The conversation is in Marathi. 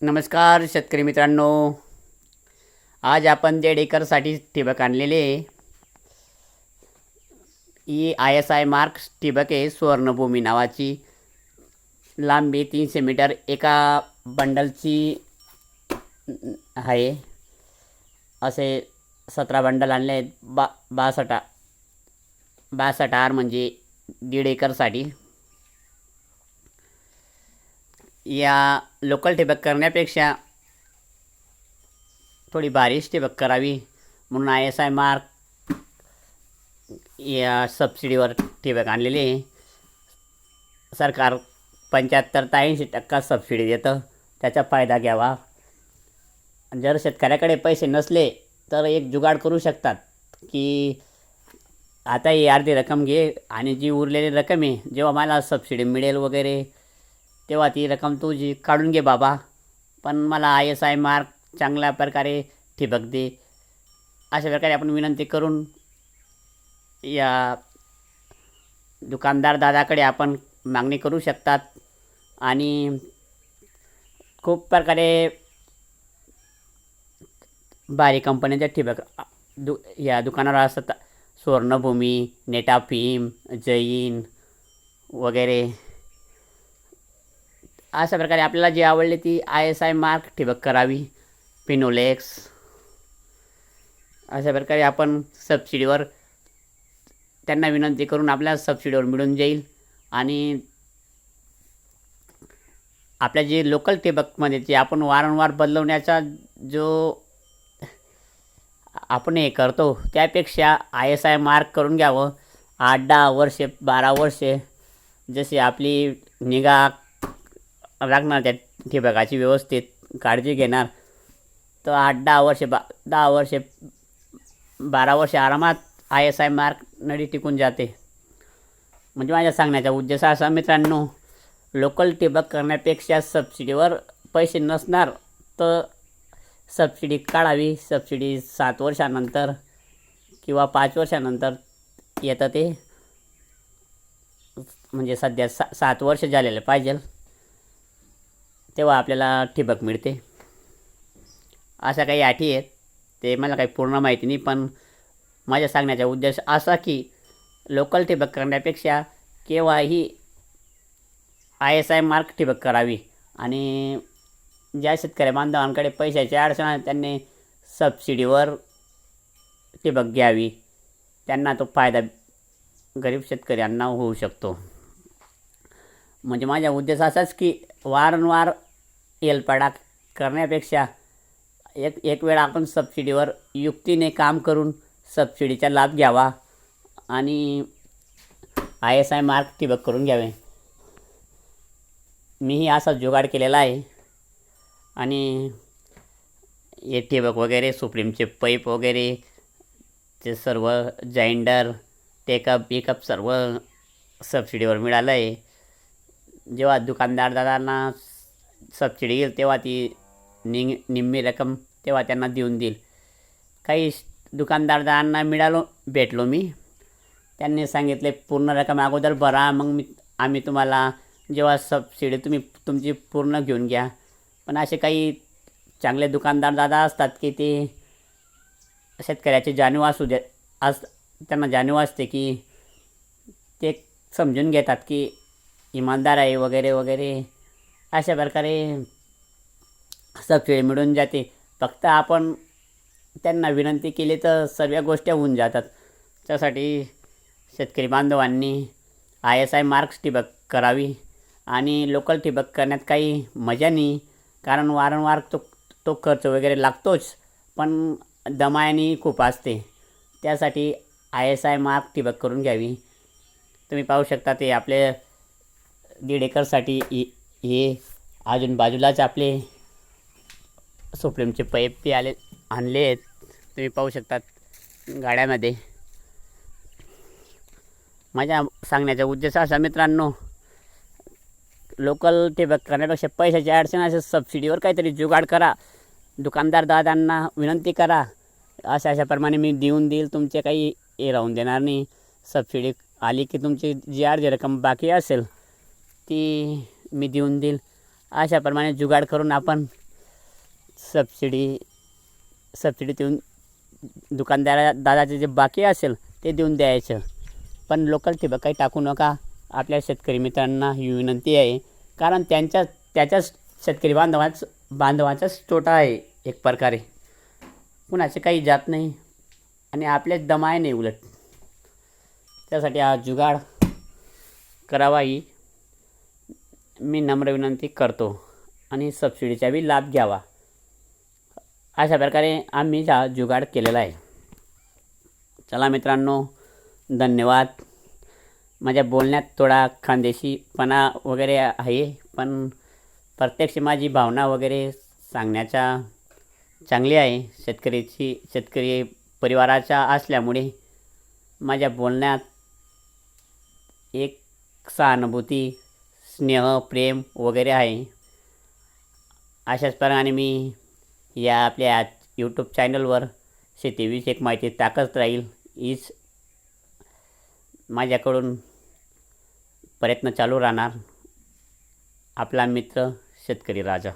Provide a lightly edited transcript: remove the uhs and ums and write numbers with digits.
नमस्कार शेतकरी मित्रांनो. आज आपण 1.5 एकरसाठी ठिबक आणलेले ही ISI मार्क ठिबक आहे. सुवर्णभूमी नावाची. लांबी 300 मीटर एका बंडलची आहे. असे 17 बंडल आणले आहेत. 62 आर म्हणजे 1.5 एकरसाठी. या लोकल ठिबक करण्यापेक्षा थोडी बारीक ठिबक करावी म्हणून ISI मार्क या सबसिडीवर ठिबक आणलेली आहे. सरकार 75 ते 80% सबसिडी देतं. त्याचा फायदा घ्यावा. जर शेतकऱ्याकडे पैसे नसले तर एक जुगाड करू शकतात की आता ही अर्धी रक्कम घे आणि जी उरलेली रक्कम आहे जेव्हा मला सबसिडी मिळेल वगैरे तेव्हा ती रक्कम तुझी काढून घे बाबा, पण मला ISI मार्क चांगल्या प्रकारे ठिबक दे. अशा प्रकारे आपण विनंती करून या दुकानदार दादाकडे आपण मागणी करू शकतात. आणि खूप प्रकारे भारी कंपन्यांच्या ठिबक या दुकानावर असतात. सुवर्णभूमी, नेटाफिम, जैन वगैरे. अशा प्रकारे आपल्याला जी आवडली ती ISI मार्क ठिबक करावी. फिनोलेक्स. अशा प्रकारे आपण सबसिडीवर त्यांना विनंती करून आपल्याला सबसिडीवर मिळून जाईल. आणि आपल्या जे लोकल ठिबकमध्ये जे आपण वारंवार बदलवण्याचा जो आपण हे करतो त्यापेक्षा ISI मार्क करून घ्यावं. 8-10 वर्षे 12 वर्षे जशी आपली निगा लागणार त्या ठिबकाची व्यवस्थित काळजी घेणार तर 8-10 वर्षे 10 वर्षे 12 वर्षे आरामात ISI मार्क नळी टिकून जाते. म्हणजे माझ्या सांगण्याचा उद्देश असा मित्रांनो, लोकल ठिबक करण्यापेक्षा सबसिडीवर पैसे नसणार तर सबसिडी काढावी. सबसिडी 7 वर्षानंतर किंवा 5 वर्षानंतर येतं ते. म्हणजे सध्या 7 वर्ष झालेले पाहिजे तेव्हा आपल्याला ठिबक मिळते. अशा काही अटी आहेत. ते मला काही पूर्ण माहिती नाही, पण माझ्या सांगण्याचा उद्देश असा की लोकल ठिबक करण्यापेक्षा केव्हाही ISI मार्क ठिबक करावी. आणि ज्या शेतकरी बांधवांकडे पैशाची अडचण आहे त्यांनी सबसिडीवर ठिबक घ्यावी. त्यांना तो फायदा गरीब शेतकऱ्यांना होऊ शकतो. म्हणजे माझा उद्देश असाच की वारंवार एलपाडा करण्यापेक्षा एक वेळा आपण सबसिडीवर युक्तीने काम करून सबसिडीचा लाभ घ्यावा आणि ISI मार्क ठिबक करून घ्यावे. मीही असा जुगाड केलेला आहे. आणि हे ठिबक वगैरे सुप्रीमचे पाईप वगैरे ते सर्व जाइंडर टेकअप बिकअप सर्व सबसिडीवर मिळालं आहे. जेव्हा दुकानदार दादांना सबसिडी येईल तेव्हा ती निम्मी रक्कम तेव्हा त्यांना देऊन देईल. काही दुकानदार दादांना भेटलो मी. त्यांनी सांगितले पूर्ण रक्कम अगोदर भरा, मग आम्ही तुम्हाला जेव्हा सबसिडी तुमची पूर्ण घेऊन घ्या. पण असे काही चांगले दुकानदार दादा असतात की ते शेतकऱ्याची जाणीव असू दे त्यांना जाणीव असते की ते समजून घेतात की इमानदार आहे वगैरे वगैरे. अशा प्रकारे सबसिडी मिळून जाते. फक्त आपण त्यांना विनंती केली तर सर्व गोष्टी होऊन जातात. त्यासाठी शेतकरी बांधवांनी ISI मार्क ठिबक करावी. आणि लोकल ठिबक करण्यात काही मजा नाही, कारण वारंवार तो खर्च वगैरे लागतोच, पण दमायनी खूप असते. त्यासाठी ISI मार्क ठिबक करून घ्यावी. तुम्ही पाहू शकता ते आपले 1.5 एकरसाठी हे अजून बाजूलाच आपले सुप्रीमचे पाईप बी आणले आहेत. तुम्ही पाहू शकतात गाड्यामध्ये. माझ्या सांगण्याचा उद्देश असा मित्रांनो, लोकल ठिबक करण्यापेक्षा पैशाची अडचण असेल सबसिडीवर काहीतरी जुगाड करा. दुकानदार दादांना विनंती करा अशा प्रमाणे मी देऊन देईल. तुमचे काही हे राहून देणार नाही. सबसिडी आली की तुमची जी अर्धी रक्कम बाकी असेल ती मी देऊन देईल. अशाप्रमाणे जुगाड करून आपण सबसिडी देऊन दादाचे जे बाकी असेल ते देऊन द्यायचं. पण लोकल ठिबक काही टाकू नका. आपल्या शेतकरी मित्रांना ही विनंती आहे, कारण त्याच्याच शेतकरी बांधवाचाच तोटा आहे एक प्रकारे. कुणाचे काही जात नाही आणि आपलेच दमाय नाही उलट. त्यासाठी हा जुगाड करावा ही मी नम्र विनंती करतो आणि सबसिडीचा बी लाभ घ्यावा. अशा प्रकारे आम्ही हा जुगाड केलेला आहे. चला मित्रांनो, धन्यवाद. माझ्या बोलण्यात थोडा खानदेशीपणा वगैरे आहे, पण प्रत्यक्ष माझी भावना वगैरे सांगण्याचा चांगली आहे. शेतकरी परिवाराचा असल्यामुळे माझ्या बोलण्यात एक सहानुभूती, स्नेह, प्रेम वगैरे आहे. अशाच प्रकारे मी या आपल्या यूट्यूब चॅनलवर शेतीविषयक माहिती टाकत राहील. हीच माझ्याकडून प्रयत्न चालू राहणार. आपला मित्र शेतकरी राजा.